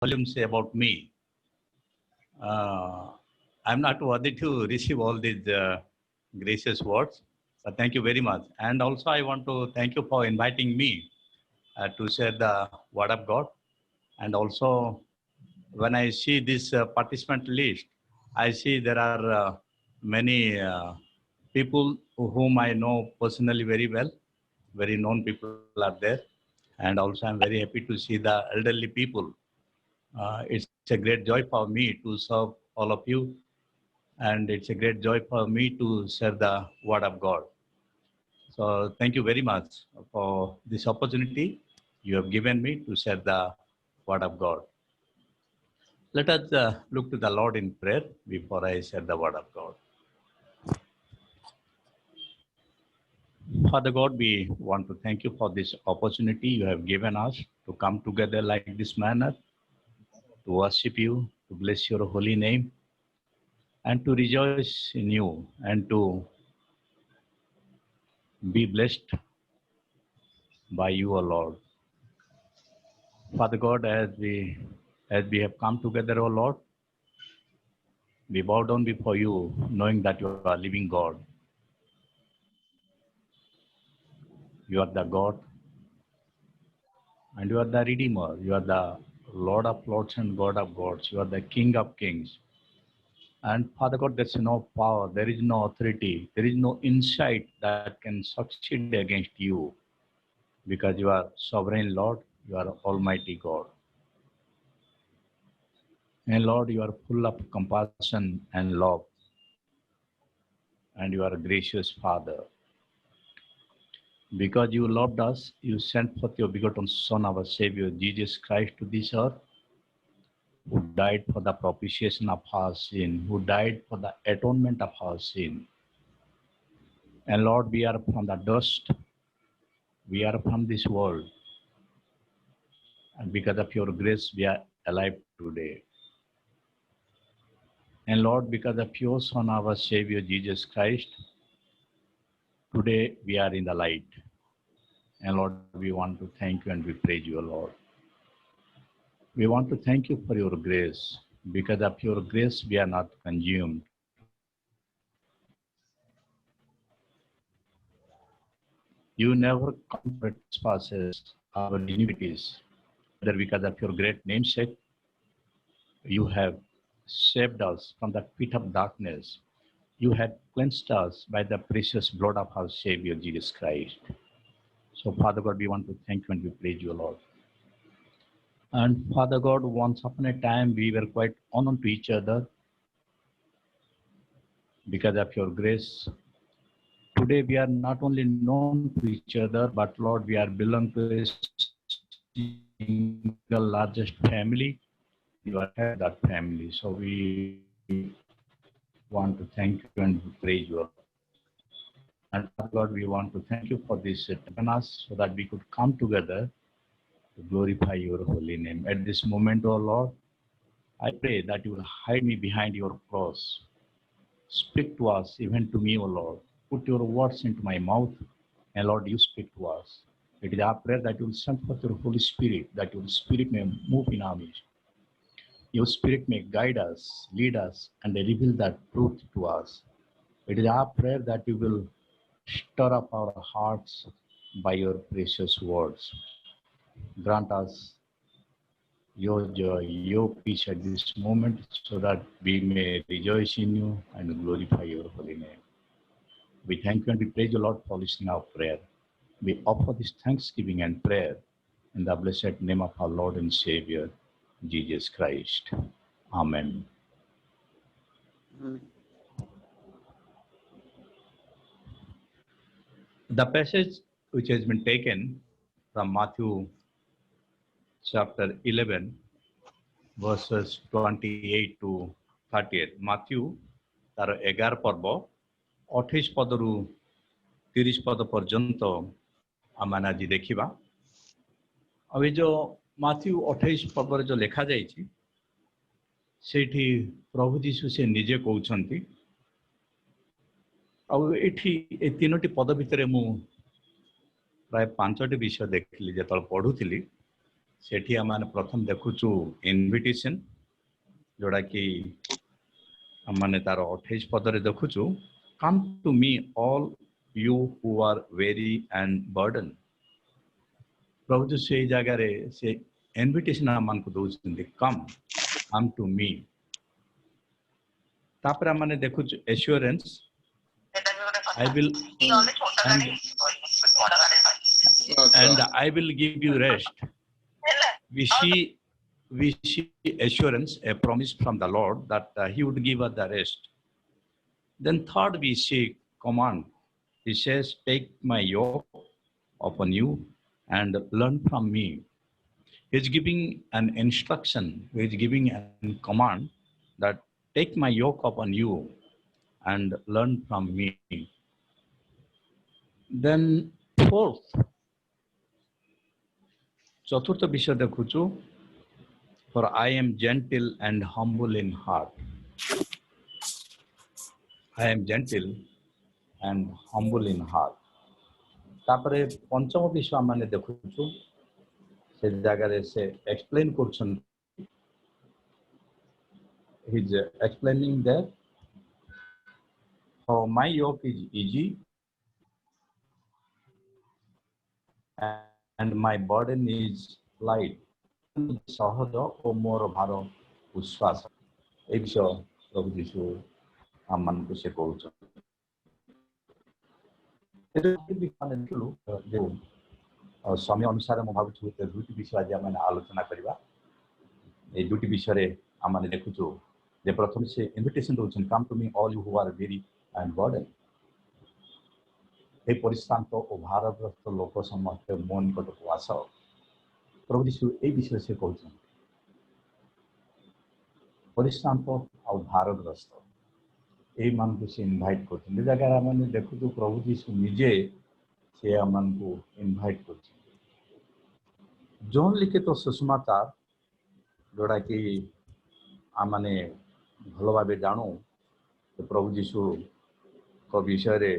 volumes say about me. I'm not worthy to receive all these gracious words, but thank you very much. And also, I want to thank you for inviting me to share the word of God. And also, when I see this participant list, I see there are many people whom I know personally very well, very known people are there. And also, I'm very happy to see the elderly people. It's a great joy for me to serve all of you, and it's a great joy for me to share the word of God. So thank you very much for this opportunity you have given me to share the word of God. Let us look to the Lord in prayer before I share the word of God. Father God, we want to thank you for this opportunity you have given us to come together like this manner, to worship you, to bless your holy name, and to rejoice in you, and to be blessed by you, O Lord. Father God, as we have come together, O Lord, we bow down before you, knowing that you are living God. You are the God, and you are the Redeemer. You are the Lord of Lords and God of Gods. You are the King of Kings. And Father God, there is no power, there is no authority, there is no insight that can succeed against you, because you are sovereign Lord, you are Almighty God. And Lord, you are full of compassion and love, and you are a gracious Father. Because you loved us, you sent forth your begotten Son, our Savior, Jesus Christ, to this earth, who died for the propitiation of our sin, who died for the atonement of our sin. And Lord, we are from the dust, we are from this world, and because of your grace, we are alive today. And Lord, because of your Son, our Savior, Jesus Christ, today we are in the light. And Lord, we want to thank you and we praise you, Lord. We want to thank you for your grace. Because of your grace, we are not consumed. You never count our trespasses, our iniquities. Rather, because of your great namesake, you have saved us from the pit of darkness. You have cleansed us by the precious blood of our Savior, Jesus Christ. So, Father God, we want to thank you and we praise you, Lord. And Father God, once upon a time, we were quite unknown to each other. Because of your grace, today we are not only known to each other, but Lord, we are belong to a single largest family. You are head of that family. So we want to thank you and praise you. And God, we want to thank you for this us so that we could come together to glorify your holy name. At this moment, O Lord, I pray that you will hide me behind your cross. Speak to us, even to me, O Lord. Put your words into my mouth, and Lord, you speak to us. It is our prayer that you will send forth your Holy Spirit, that your Spirit may move in our midst. Your Spirit may guide us, lead us, and reveal that truth to us. It is our prayer that you will stir up our hearts by your precious words. Grant us your joy, your peace at this moment, so that we may rejoice in you and glorify your holy name. We thank you and we praise you, Lord, for listening our prayer. We offer this thanksgiving and prayer in the blessed name of our Lord and Savior, Jesus Christ. Amen. The passage which has been taken from Matthew chapter 11, verses 28 to 38. Matthew तार 11 पर्व 28 पदरू 30 पद पर्यंत आम आज देखा। अब जो Matthew 28 पर्व जो लिखा जाइए सेठी प्रभु जीशु से निजे कहते ये तीनोटी पद भितर मु प्राय 5टी विषय देखली जो पढ़ुली सेठी आम प्रथम देखुचु इनविटेशन जोड़ा कि आम तार 28 पदरे देखुचु come to me all you who are weary and burden प्रभु जी से जगह से इनविटेशन आम को दौरान कम टू मी तापर आम देखुचु assurance I will and I will give you rest. We see assurance, a promise from the Lord that He would give us the rest. Then third, we see command. He says, "Take my yoke upon you and learn from me." He is giving an instruction. He is giving a command that take my yoke upon you and learn from me. Then fourth, चतुर्थ विषय देखुचु for I am gentle and humble in heart. I am gentle and humble in heart. तापरे पंचम विषय माने देखुचु से जगह से explain करछन. He is explaining that how my yoke is easy and my burden is light. सहज और मोर भार उच्छ्वास ए विषय प्रभु यीशु हम मन को से कहउछन. समय अनुसार मैं भावुँ दुटी विषय आज आम आलोचना करवा. ये दुटी विषय आम देखुचु जे प्रथम से इनविटेशन दौरान come to me all you who are weary and burden ए परिश्रांत और भारग्रस्त लोक समस्त मो निकट को आस. प्रभु यीशु ए विषय से कहउछन परिश्रांत और भारग्रस्त ए मान को से इनवाइट करछन. जगह आम देखुचु प्रभु यीशु निजे से आम को इनवाइट करछन. जॉन लिखित तो सुसमाचार जोड़ा कि आम भल भाव जानू तो प्रभु यीशु को विषय रे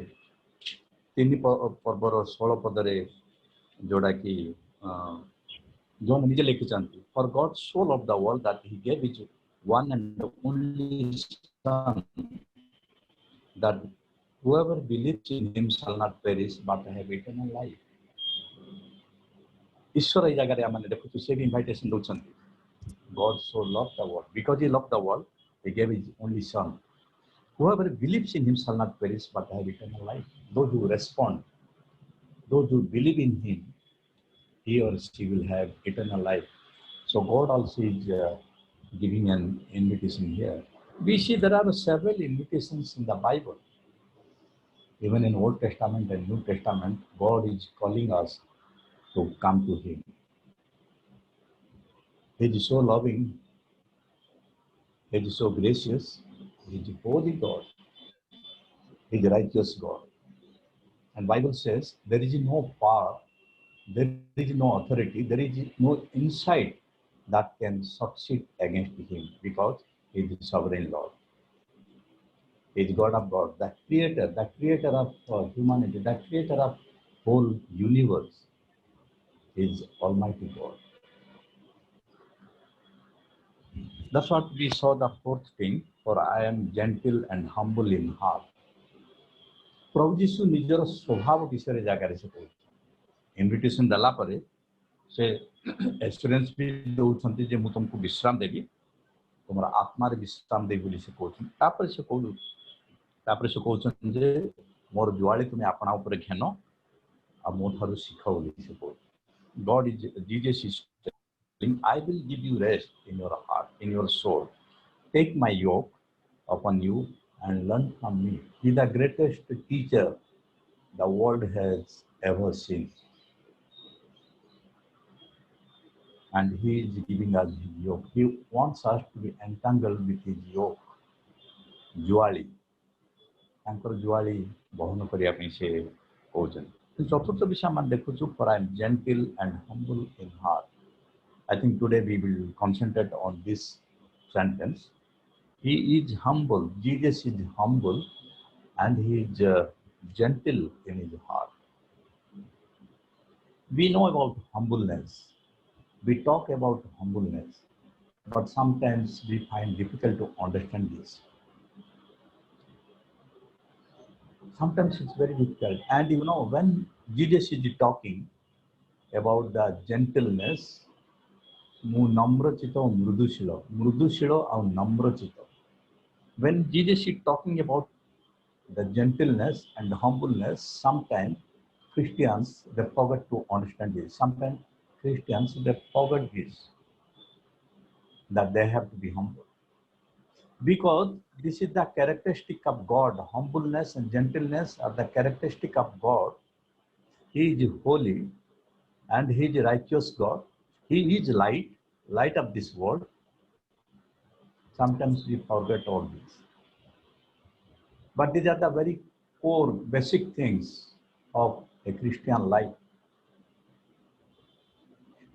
3 पर्वर 16 पदरे जोड़ा कि जॉन निजे लिखिं for God so loved the world that he gave his one and only son that whoever believes in him shall not perish but have eternal life. ईश्वर ए जगह आम देखु से इनविटेशन दौरान God so loved the world because he loved the world he gave his only son. Whoever believes in him shall not perish but have eternal life. Those who respond, those who believe in him, he or she will have eternal life. So God also is giving an invitation here. We see there are several invitations in the Bible. Even in Old Testament and New Testament, God is calling us to come to him. He is so loving, he is so gracious, he is holy God, he is righteous God. And Bible says there is no power, there is no authority, there is no insight that can succeed against him because he is the sovereign Lord. He is God of God, the creator of humanity, the creator of whole universe. He is Almighty God. That's what we saw the fourth thing, for I am gentle and humble in heart. प्रभु यीशु निजर स्वभाव विषय जगह से कहते invitation देला परे से assurance भी दउछंती जे मु तुमको विश्राम देबी तुमरा आत्मा रे विश्राम देबी बोली से कहउछन. तापर से कहउछन जे मोर जुआली तुमे आपना ऊपर घेनो आ मो थारु सिखाओ बोली से कहउछन. God is Jesus is I will give you rest in your heart, in your soul. Take my yoke upon you and learn from me. He is the greatest teacher the world has ever seen. And he is giving us his yoke. He wants us to be entangled with his yoke. जुआली तांकर जुआली बहन करिया पई से कहउछन. चतुर्थ विषय हम देखुछु for I am gentle and humble in heart. I think today we will concentrate on this sentence. He is humble. Jesus is humble and he is gentle in his heart. We know about humbleness. We talk about humbleness, but sometimes we find difficult to understand this. Sometimes it's very difficult. And you know, when Jesus is talking about the gentleness, mu namrachito mrudushilo au namrachito. When Jesus is talking about the gentleness and humbleness, sometimes Christians they forget to understand this. Sometimes Christians they forget this, that they have to be humble. Because this is the characteristic of God. Humbleness and gentleness are the characteristic of God. He is holy and He is righteous God. He is light, light of this world. Sometimes we forget all this. But these are the very core, basic things of a Christian life.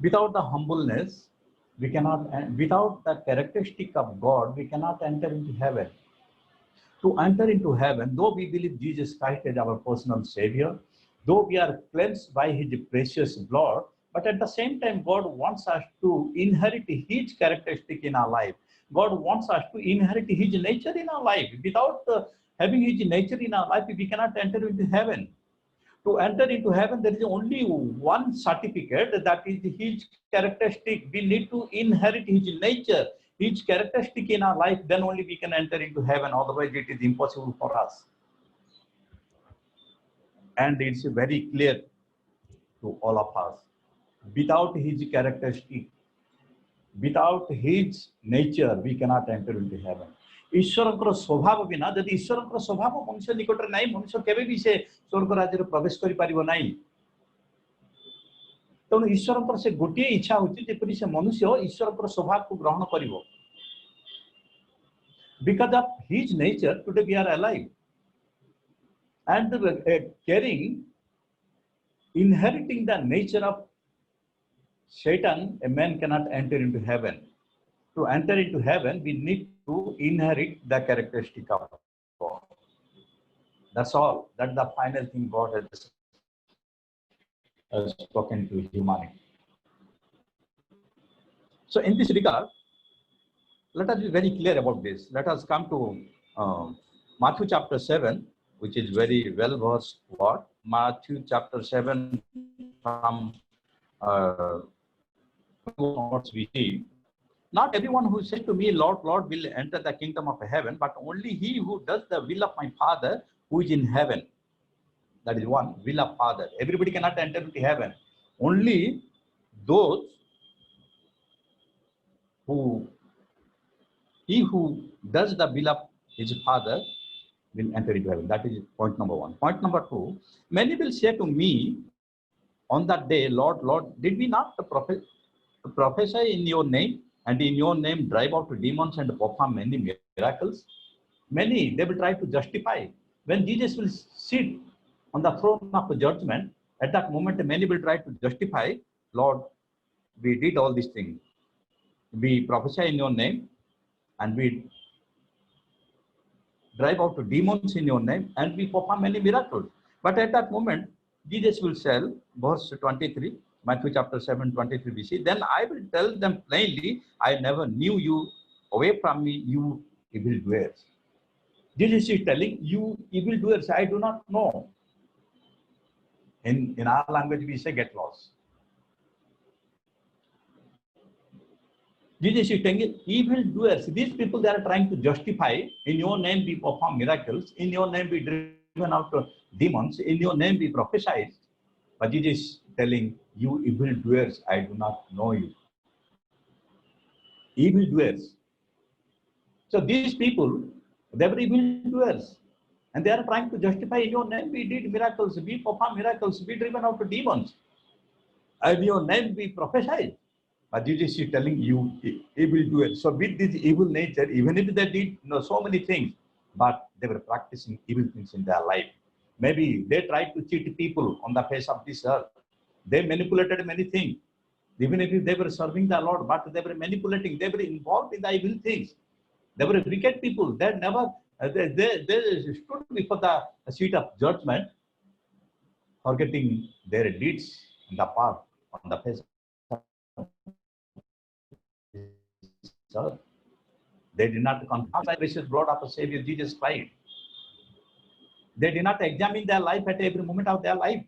Without the humbleness, we cannot, without the characteristic of God, we cannot enter into heaven. To enter into heaven, though we believe Jesus Christ is our personal Savior, though we are cleansed by His precious blood, but at the same time, God wants us to inherit His characteristic in our life. God wants us to inherit His nature in our life. Without having His nature in our life, we cannot enter into heaven. To enter into heaven, there is only one certificate, that is His characteristic. We need to inherit His nature, His characteristic in our life, then only we can enter into heaven. Otherwise, it is impossible for us. And it's very clear to all of us. Without His characteristic, without His nature, we cannot enter into heaven. ईश्वर स्वभाव बिना जदि ईश्वर स्वभाव मनुष्य निकट ना मनुष्य केवे से स्वर्ग राज्य प्रवेश कर तेणु ईश्वर से गोटे इच्छा होती से मनुष्य ईश्वर स्वभाव को ग्रहण कर because of his nature today we are alive and caring inheriting the nature of Satan, a man cannot enter into heaven. To enter into heaven, we need to inherit the characteristic of God. That's all. That's the final thing God has spoken to humanity. So in this regard, let us be very clear about this. Let us come to Matthew chapter 7, which is very well versed word. Matthew chapter 7 from what we see. Not everyone who says to me, Lord, Lord, will enter the kingdom of heaven, but only he who does the will of my Father who is in heaven. That is one, will of Father. Everybody cannot enter into heaven. Only those he who does the will of his Father will enter into heaven. That is point number one. Point number two, many will say to me on that day, Lord, Lord, did we not prophesy in your name, and in your name drive out demons and perform many miracles? Many, they will try to justify. When Jesus will sit on the throne of judgment, at that moment, many will try to justify, Lord, we did all these things. We prophesy in your name, and we drive out demons in your name, and we perform many miracles. But at that moment, Jesus will say, verse 23, Matthew chapter 7, 23 BC, then I will tell them plainly, I never knew you. Away from me, you evildoers. Jesus is telling, you evildoers, I do not know. In our language, we say, get lost. Jesus is telling, evildoers, these people, they are trying to justify, in your name we perform miracles, in your name we driven out demons, in your name we prophesy. But Jesus is telling, you evildoers, I do not know you. Evildoers. So these people, they were evildoers. And they are trying to justify, in your name we did miracles, we perform miracles, we driven out demons. In your name we prophesied. But Jesus is telling you, evildoers. So with this evil nature, even if they did so many things, but they were practicing evil things in their life. Maybe they tried to cheat people on the face of this earth. They manipulated many things. Even if they were serving the Lord, but they were manipulating, they were involved in the evil things. They were wicked people. They never, they stood before the seat of judgment, forgetting their deeds in the past on the face of earth. They did not confess the precious blood of the Savior Jesus Christ. They did not examine their life at every moment of their life.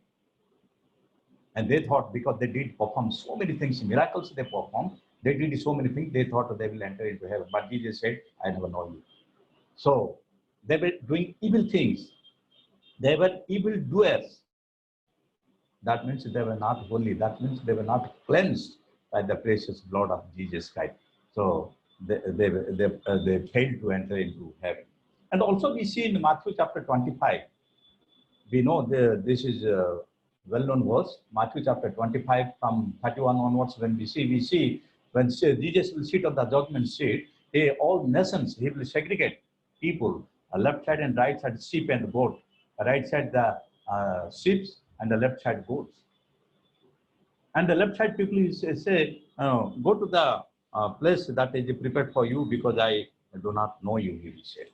And they thought because they did perform so many things, miracles they performed, they did so many things, they thought they will enter into heaven. But Jesus said, I never know you. So they were doing evil things. They were evil doers. That means they were not holy. That means they were not cleansed by the precious blood of Jesus Christ. So they failed to enter into heaven. And also we see in Matthew chapter 25, we know this is a well-known verse, Matthew chapter 25 from 31 onwards. When we see when Jesus will sit on the judgment seat, all nations, he will segregate people, left side and right side, sheep and goat, right side the sheep and the left side goats. And the left side people say go to the place that is prepared for you because I do not know you, he will say.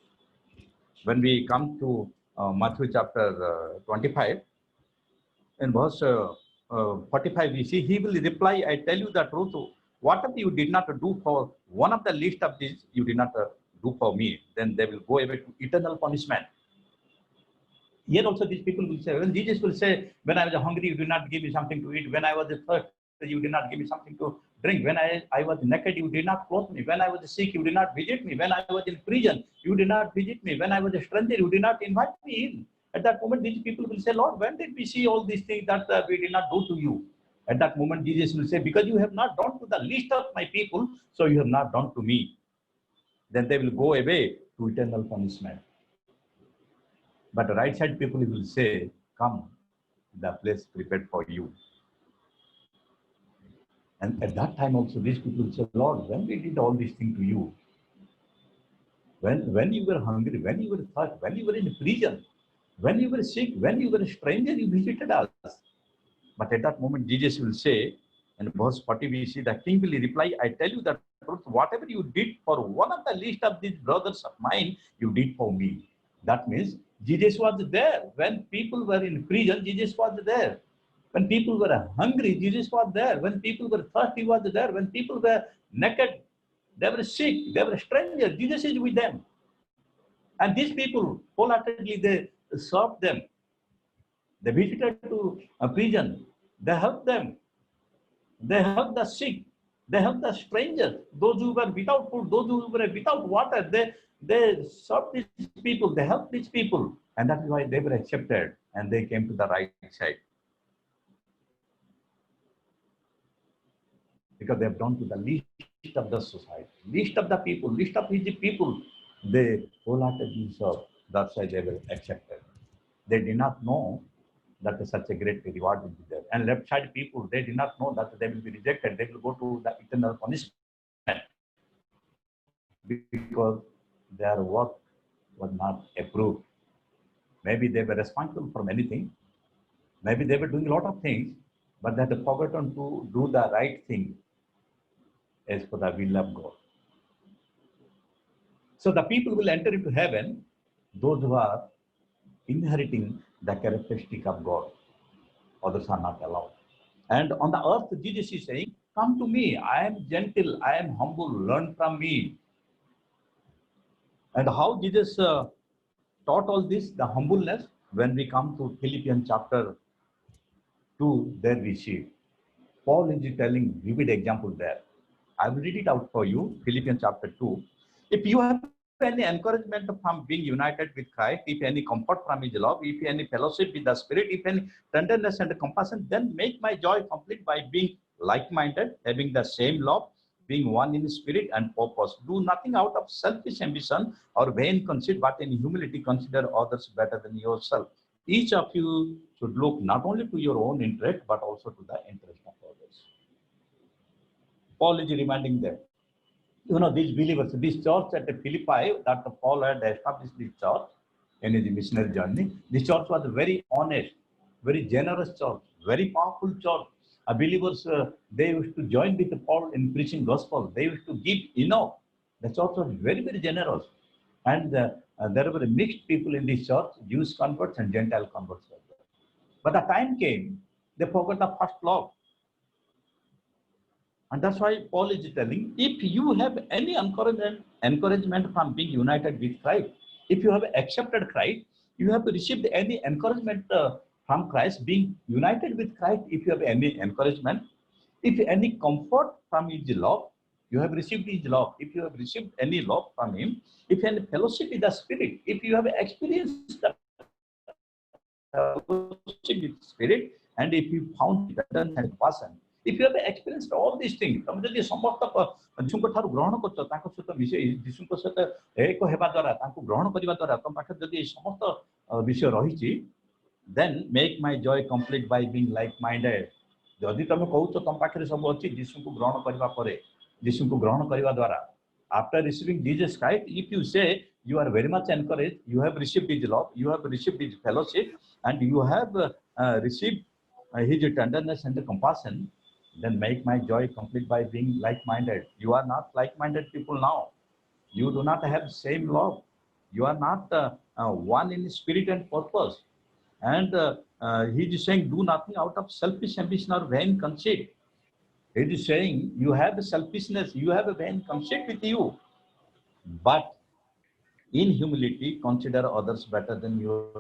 When we come to Matthew chapter 25, in verse 45, we see, he will reply, I tell you the truth, whatever you did not do for one of the least of these, you did not do for me. Then they will go away to eternal punishment. Here also these people will say, when Jesus will say, when I was hungry, you did not give me something to eat. When I was thirsty, you did not give me something to drink. When I was naked, you did not clothe me. When I was sick, you did not visit me. When I was in prison, you did not visit me. When I was a stranger, you did not invite me in. At that moment, these people will say, Lord, when did we see all these things that we did not do to you? At that moment, Jesus will say, because you have not done to the least of my people, so you have not done to me. Then they will go away to eternal punishment. But the right side people will say, come, the place prepared for you. And at that time also, these people will say, Lord, when we did all these things to you, when you were hungry, when you were thirsty, when you were in prison, when you were sick, when you were a stranger, you visited us. But at that moment, Jesus will say, in verse 40, we see the king will reply, I tell you the truth, whatever you did for one of the least of these brothers of mine, you did for me. That means Jesus was there. When people were in prison, Jesus was there. When people were hungry, Jesus was there. When people were thirsty, he was there. When people were naked, they were sick, they were strangers, Jesus is with them. And these people, wholeheartedly, they served them. They visited to a prison. They helped them. They helped the sick. They helped the strangers. Those who were without food, those who were without water, they served these people. They helped these people. And that is why they were accepted and they came to the right side. Because they have gone to the least of the society, least of the people, least of his people. They wholeheartedly served. That's why they were accepted. They did not know that such a great reward will be there. And left side people, they did not know that they will be rejected. They will go to the eternal punishment because their work was not approved. Maybe they were responsible for many things. Maybe they were doing a lot of things, but they had forgotten to do the right thing as per the will of God. So the people will enter into heaven, those who are inheriting the characteristic of God. Others are not allowed. And on the earth, Jesus is saying, come to me. I am gentle. I am humble. Learn from me. And how Jesus taught all this, the humbleness, when we come to Philippians chapter 2, there we see. Paul is telling vivid example there. I will read it out for you, Philippians chapter 2. If you have any encouragement from being united with Christ, if any comfort from his love, if any fellowship with the Spirit, if any tenderness and compassion, then make my joy complete by being like-minded, having the same love, being one in spirit and purpose. Do nothing out of selfish ambition or vain conceit, but in humility consider others better than yourself. Each of you should look not only to your own interest, but also to the interest of others. Paul is reminding them. You know, these believers, this church at Philippi, that Paul had established this church in his missionary journey. This church was a very honest, very generous church, very powerful church. Believers, they used to join with Paul in preaching gospel. They used to give enough. The church was very, very generous. And there were mixed people in this church, Jewish converts and Gentile converts. But the time came, they forgot the first love. And that's why Paul is telling, if you have any encouragement from being united with Christ, if you have accepted Christ, you have received any encouragement from Christ, being united with Christ, if you have any encouragement, if any comfort from his love, you have received his love. If you have received any love from him, if any fellowship with the Spirit, if you have experienced the fellowship with Spirit, and if you found repentance and compassion, if you have experienced all these things, ତମେ ଯଦି ସମସ୍ତ ଯୀଶୁଙ୍କ ଠାରୁ ଗ୍ରହଣ କରୁଛ, ତାଙ୍କ ସହିତ ମିଶେଇ ଯୀଶୁଙ୍କ ସହିତ ଏକ ହେବା ଦ୍ୱାରା, ତାଙ୍କୁ ଗ୍ରହଣ କରିବା ଦ୍ୱାରା ତମ ପାଖରେ ଯଦି ଏହି ସମସ୍ତ ବିଷୟ ରହିଛି, then make my joy complete by being like minded. ଯଦି ତମେ କହୁଛ ତମ ପାଖରେ ସବୁ ଅଛି, ଯୀଶୁଙ୍କୁ ଗ୍ରହଣ କରିବା ପରେ, ଯୀଶୁଙ୍କୁ ଗ୍ରହଣ କରିବା ଦ୍ୱାରା, after receiving Jesus Christ, if you say you are very much encouraged, you have received his love, you have received his fellowship, and you have received his tenderness and compassion, then make my joy complete by being like-minded. You are not like-minded people now. You do not have same love. You are not one in spirit and purpose. And he is saying, do nothing out of selfish ambition or vain conceit. He is saying, you have selfishness, you have a vain conceit with you. But in humility, consider others better than you.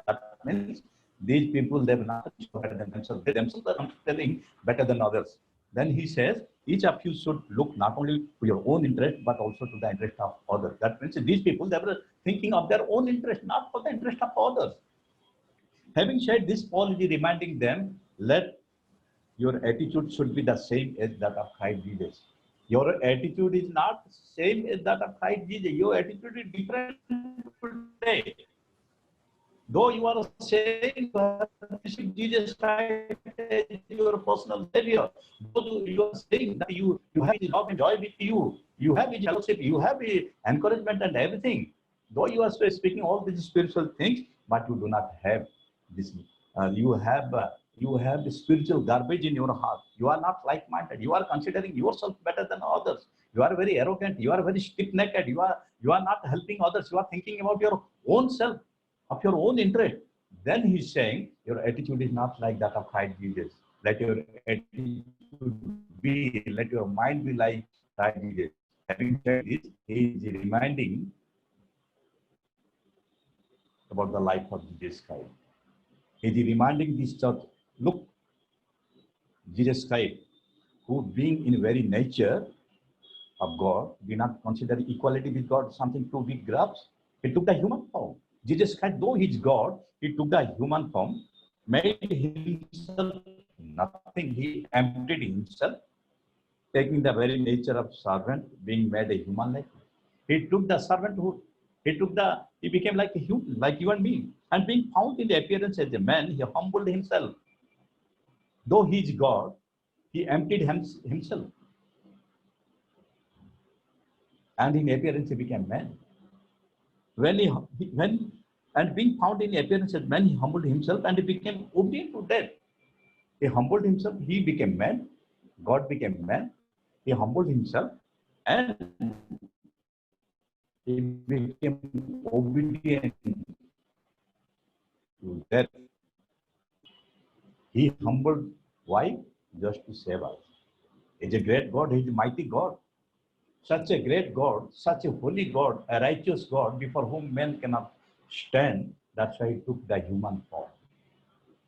That means these people, they have not better than themselves. They themselves are telling better than others. Then he says, each of you should look not only to your own interest, but also to the interest of others. That means these people, they were thinking of their own interest, not for the interest of others. Having said this, Paul is reminding them, let your attitude should be the same as that of Christ Jesus. Your attitude is not same as that of Christ Jesus. Your attitude is different today. Though you are saying you have received Jesus Christ as your personal Savior, though you are saying that you have His love and joy with you, you have His fellowship, you have His encouragement and everything, though you are speaking all these spiritual things, but you do not have this. You have the spiritual garbage in your heart. You are not like-minded. You are considering yourself better than others. You are very arrogant. You are very stiff-necked. You are not helping others. You are thinking about your own self, of your own interest. Then he's saying your attitude is not like that of Christ Jesus. Let your attitude be, let your mind be like Christ Jesus. Having said this, he is reminding about the life of Jesus Christ. He is reminding this church, look, Jesus Christ, who being in very nature of God, did not consider equality with God something too big grabs. He took the human form. Jesus Christ, though he is God, he took the human form, made himself nothing. He emptied himself, taking the very nature of servant, being made a human like. He took the servanthood. He became like a human, like you and me. And being found in the appearance as a man, he humbled himself. Though he is God, he emptied himself. And in appearance, he became man. And being found in appearance as man, he humbled himself and he became obedient to death. He humbled himself, he became man, God became man, he humbled himself and he became obedient to death. He humbled, why? Just to save us. He's a great God, he's a mighty God. Such a great God, such a holy God, a righteous God before whom men cannot stand. That's why he took the human form.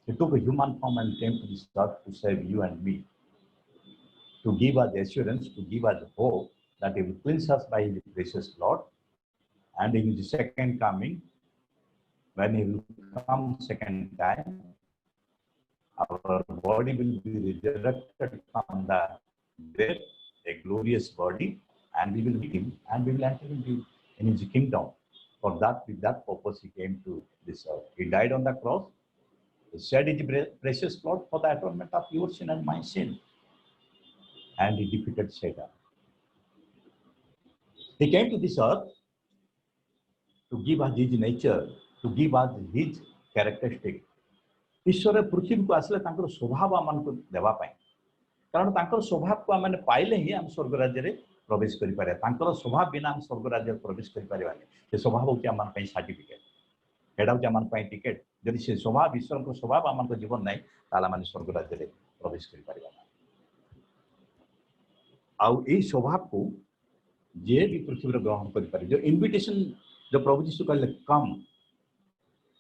He took a human form and came to this earth to save you and me, to give us assurance, to give us hope that he will cleanse us by his precious blood. And in his second coming, when he will come second time, our body will be resurrected from the death, a glorious body, and we will meet him and we will enter into in his kingdom. For that, with that purpose, he came to this earth. He died on the cross. He shed his precious blood for the atonement of your sin and my sin. And he defeated Satan. He came to this earth to give us his nature, to give us his characteristic. ईश्वर पृथ्वी को आसले तांकर स्वभाव आमको देवा पाई, कारण तांकर स्वभाव को आमने पाइले ही हम स्वर्ग राज्य रे प्रवेश करि पारे। तांकर स्वभाव बिना हम स्वर्ग राज्य प्रवेश करि पारिबानी। से स्वभाव होके आमन पई सर्टिफिकेट, एडा होके आमन पई टिकट। जदि से स्वभाव ईश्वर को स्वभाव आमन को जीवन नै ताला माने स्वर्ग राज्य रे प्रवेश करि परिबा आउ ए स्वभाव को जे भी पृथ्वी रे ग्रहण करि पारे जो इनविटेशन जो प्रभु यीशु कहले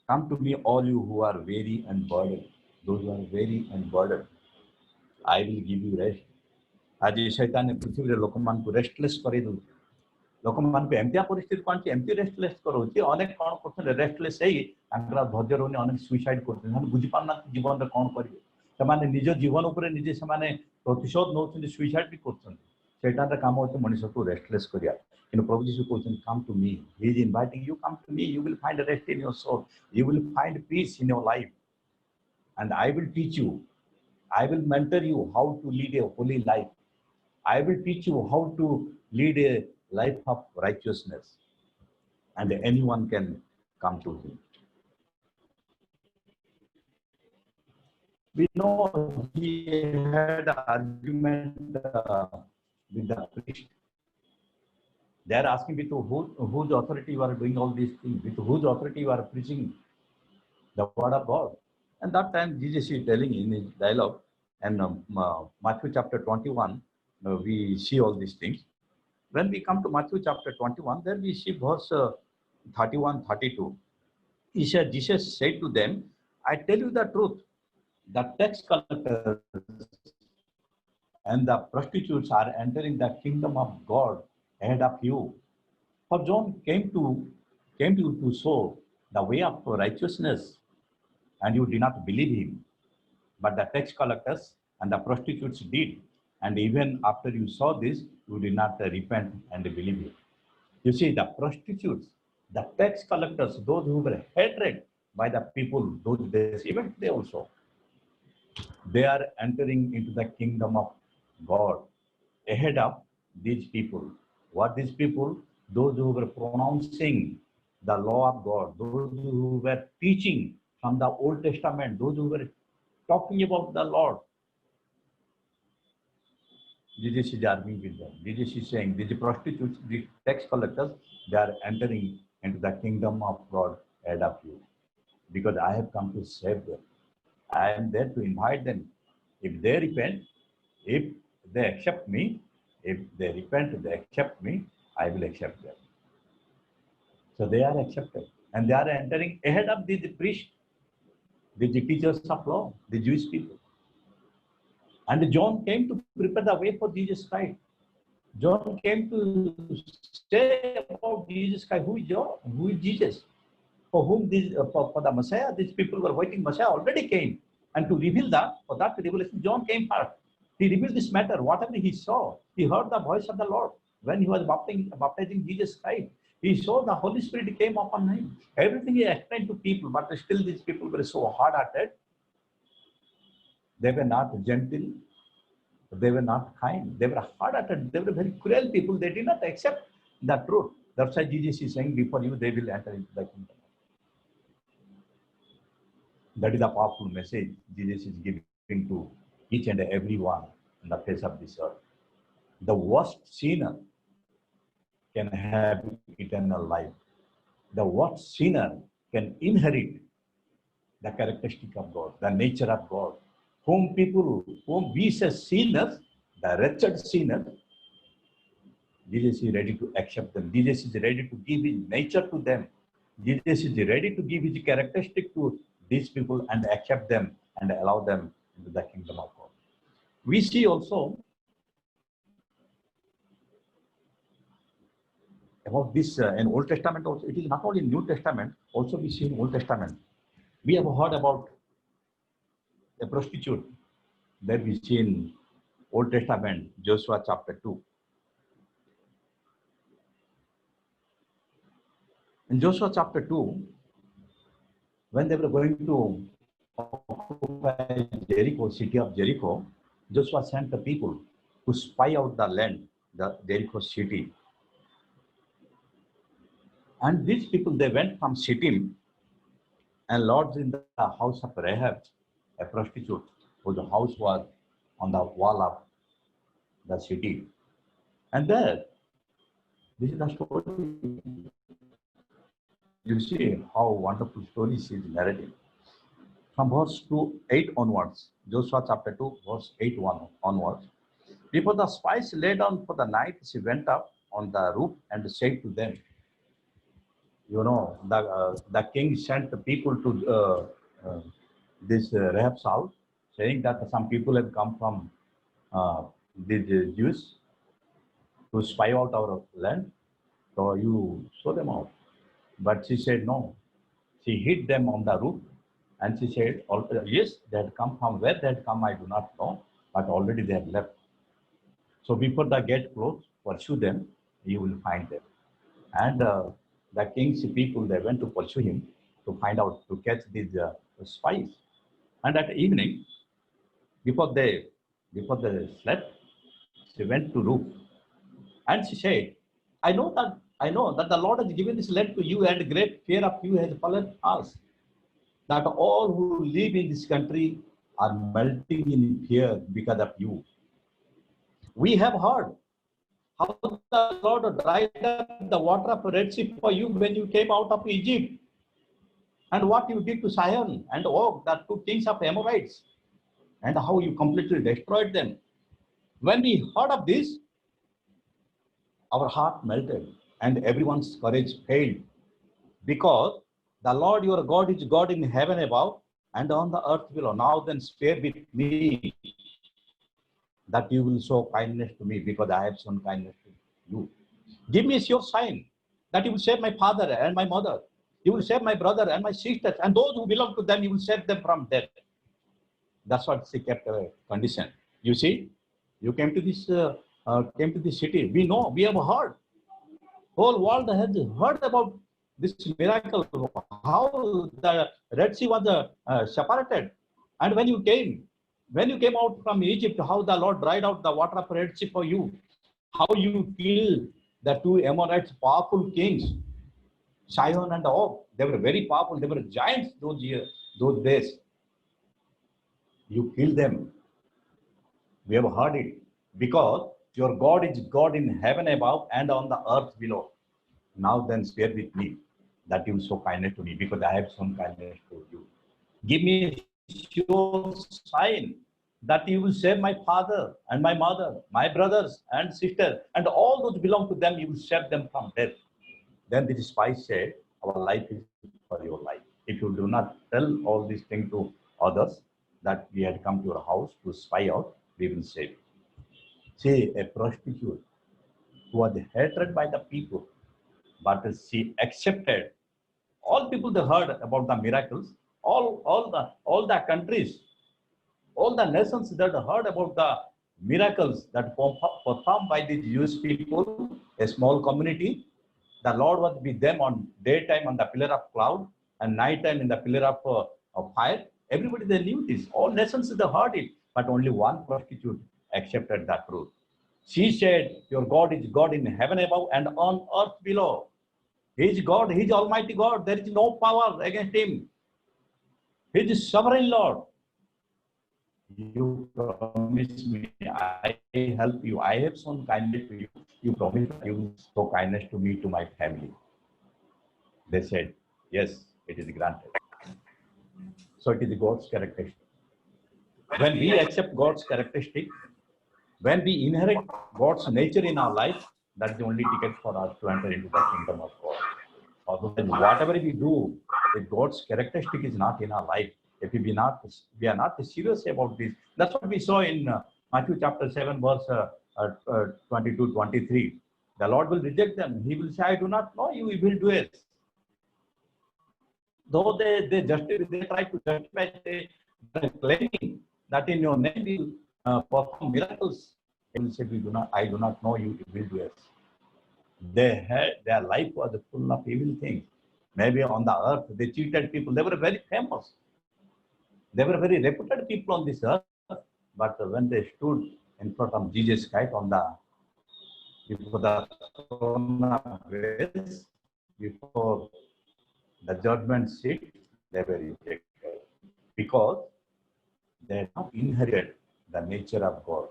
come to me all you who are weary and burdened those who are weary and burdened I will give you rest आज शैतान पृथ्वी रे लोक मान को रेस्टलेस करे दउ लोक मान को एमतिया परिस्थिति कोन एमती रेस्टलेस करो जे अनेक कोन करथन रेस्टलेस हेई अंगरा धैर्य रोनी अनेक सुसाइड करथन हम बुझी पाना जीवन रे कोन करिवे समाने निज जीवन ऊपर निजे समाने प्रतिशोध नौछन सुसाइड भी करथन शैतान रे काम होते मनुष्य को रेस्टलेस करिया इन प्रभु यीशु कहथन come to me he is inviting you come to me you will find rest in your soul you will find peace in your life and I will teach you I will mentor you how to lead a holy life. I will teach you how to lead a life of righteousness. And anyone can come to him. We know he had an argument with the priest. They are asking with whose authority you are doing all these things, with whose authority you are preaching the word of God. And that time Jesus is telling in his dialogue, and Matthew chapter 21, we see all these things. When we come to Matthew chapter 21, there we see verse 31, 32. He said, Jesus said to them, I tell you the truth, the tax collectors and the prostitutes are entering the kingdom of God ahead of you. For John came to you to show the way of righteousness, and you did not believe him. But the tax collectors and the prostitutes did. And even after you saw this, you did not repent and believe it. You see, the prostitutes, the tax collectors, those who were hated by the people, those days, even they also, they are entering into the kingdom of God ahead of these people. What these people? Those who were pronouncing the law of God, those who were teaching from the Old Testament, those who were talking about the Lord. Jesus is arguing with them. Jesus is saying, these prostitutes, these tax collectors, they are entering into the kingdom of God ahead of you. Because I have come to save them. I am there to invite them. If they repent, if they accept me, if they repent, they accept me, I will accept them. So they are accepted. And they are entering ahead of the priest, the teachers of law, the Jewish people. And John came to prepare the way for Jesus Christ. John came to say about Jesus Christ, who is John? Who is Jesus? For whom this, for the Messiah, these people were waiting. Messiah already came. And to reveal that, for that revelation, John came first. He revealed this matter, whatever he saw. He heard the voice of the Lord when he was baptizing Jesus Christ. He saw the Holy Spirit came upon him. Everything he explained to people, but still these people were so hard-hearted. They were not gentle. They were not kind. They were hard-hearted. They were very cruel people. They did not accept the truth. That's why Jesus is saying, before you, they will enter into the kingdom. That is a powerful message Jesus is giving to each and every one on the face of this earth. The worst sinner can have eternal life. The worst sinner can inherit the characteristic of God, the nature of God. Whom we say sinners, the wretched sinners, Jesus is ready to accept them. Jesus is ready to give his nature to them. Jesus is ready to give his characteristic to these people and accept them and allow them into the kingdom of God. We see also about this in Old Testament also. It is not only in New Testament, also we see in Old Testament. We have heard about a prostitute that we see in Old Testament, Joshua chapter 2. In Joshua chapter 2, when they were going to occupy Jericho, city of Jericho, Joshua sent the people to spy out the land, the Jericho city. And these people, they went from Shittim and lodged in the house of Rahab, a prostitute, whose house was on the wall of the city. And there, this is the story. You see how wonderful story she is narrating. from verse 2, 8 onwards, Joshua chapter 2, verse 8 onwards. Before the spies lay down for the night, she went up on the roof and said to them, the king sent the people to this Rahab's house, saying that some people have come from the Jews to spy out our land. So you show them out. But she said no. She hid them on the roof, and she said, yes, they had come from where they had come, I do not know, but already they had left. So before the gate closed, pursue them, you will find them. And the king's people, they went to pursue him to find out, to catch these spies. And at evening, before they slept, she went to roof. And she said, I know that the Lord has given this land to you, and great fear of you has fallen us, that all who live in this country are melting in fear because of you. We have heard how the Lord dried up the water of the Red Sea for you when you came out of Egypt, and what you did to Sihon and Og, the two kings of Amorites, and how you completely destroyed them. When we heard of this, our heart melted and everyone's courage failed, because the Lord your God is God in heaven above and on the earth below. Now then spare with me, that you will show kindness to me, because I have shown kindness to you. Give me your sign that you will save my father and my mother. You will save my brother and my sisters, and those who belong to them, you will save them from death. That's what she kept a condition. You see, you came to this city. We know, we have heard. Whole world has heard about this miracle, how the Red Sea was separated. And when you came out from Egypt, how the Lord dried out the water of Red Sea for you, how you killed the two Amorites, powerful kings, Sihon and Og. They were very powerful. They were giants those days. You killed them. We have heard it, because your God is God in heaven above and on the earth below. Now then spare with me, that you will show kindness to me, because I have shown kindness to you. Give me your sign that you will save my father and my mother, my brothers and sisters, and all those belong to them, you will save them from death. Then the spies said, our life is for your life. If you do not tell all these things to others, that we had come to your house to spy out, we will save you. See, a prostitute who was hated by the people, but she accepted. All people, they heard about the miracles. All the countries, all the nations that heard about the miracles that performed by the Jewish people, a small community. The Lord was with them on daytime on the pillar of cloud, and nighttime in the pillar of fire. Everybody, they knew this. All nations, they heard it, but only one prostitute accepted that truth. She said, your God is God in heaven above and on earth below. He is God, He is Almighty God. There is no power against Him. He is sovereign Lord. You promise me, I help you. I have shown kindness to you. You promise you will show kindness to me, to my family. They said, yes, it is granted. So it is God's characteristic. When we accept God's characteristic, when we inherit God's nature in our life, that's the only ticket for us to enter into the kingdom of God. Otherwise, whatever we do, if God's characteristic is not in our life, if we are not serious about this, that's what we saw in Matthew chapter 7, verse 22, 23. The Lord will reject them. He will say, I do not know you evildoers. Though they try to justify, they claiming that in your name we will perform miracles. They will say, I do not know you evildoers. Their life was full of evil things. Maybe on the earth, they cheated people. They were very famous. They were very reputed people on this earth. But when they stood in front of Jesus Christ before the throne of grace, before the judgment seat, they were rejected, because they had not inherited the nature of God.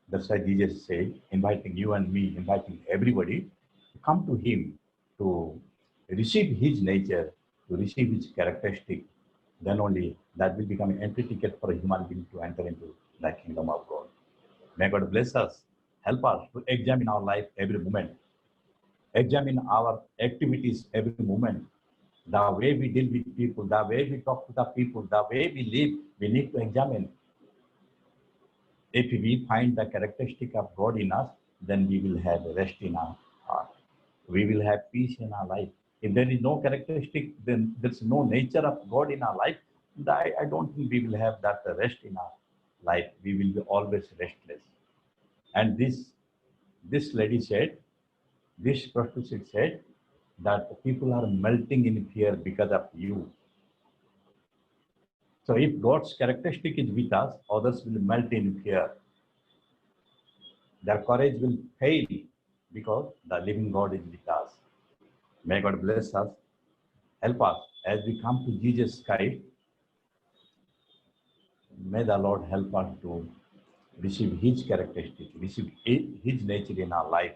That's why Jesus said, inviting you and me, inviting everybody to come to Him, to receive His nature, to receive His characteristic, then only that will become an entry ticket for a human being to enter into the kingdom of God. May God bless us, help us to examine our life every moment, examine our activities every moment, the way we deal with people, the way we talk to the people, the way we live, we need to examine. If we find the characteristic of God in us, then we will have rest in our heart. We will have peace in our life. If there is no characteristic, then there's no nature of God in our life. I don't think we will have that rest in our life. We will be always restless. And this lady said, this prostitute said that people are melting in fear because of you. So if God's characteristic is with us, others will melt in fear. Their courage will fail because the living God is with us. May God bless us, help us as we come to Jesus Christ. May the Lord help us to receive His characteristic, receive His nature in our life.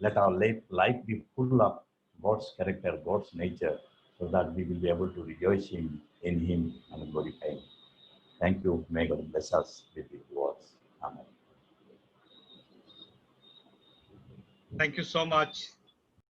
Let our life be full of God's character, God's nature, so that we will be able to rejoice in Him and glorify Him. Thank you. May God bless us with His words. Amen. Thank you so much,